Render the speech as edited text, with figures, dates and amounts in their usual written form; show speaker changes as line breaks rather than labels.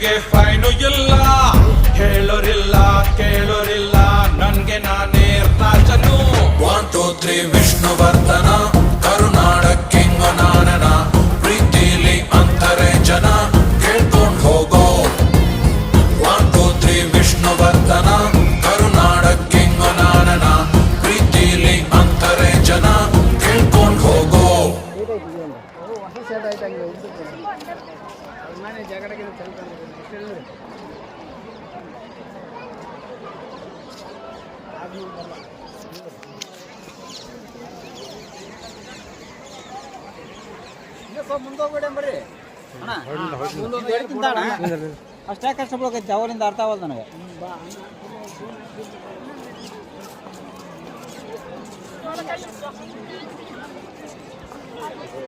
ಗಳಿಗೆ ಫೈನು ಇಲ್ಲ, ಹೇಳೋರಿಲ್ಲ ಕೇಳೋರಿಲ್ಲ, ನನ್ಗೆ ನಾನೇ ರಾಜನು. 1 2 3 ವಿಷ್ಣುವರ್ಧನ, ಕರುನಾಡ ಕಿಂಗ ನಾನನ, ಪ್ರೀತಿಲಿ ಅಂತಾರೆ ಜನ, ಕೇಳ್ಕೊಂಡ್ ಹೋಗೋ. 1 2 3 ವಿಷ್ಣುವರ್ಧನ, ಕರುನಾಡ ಕಿಂಗ ನಾನನ, ಪ್ರೀತಿಲಿ ಅಂತಾರೆ ಜನ, ಕೇಳ್ಕೊಂಡ್ ಹೋಗೋ.
ಮುಂದೋಗ್ಬೇಡ ಬರ್ರಿ ಅಣ್ಣ, ಅಷ್ಟೇ ಕಷ್ಟಪಡಕೈತಿ, ಅವರಿಂದ ಅರ್ಥ ಆಗಲ್ಲ ನನಗೆ.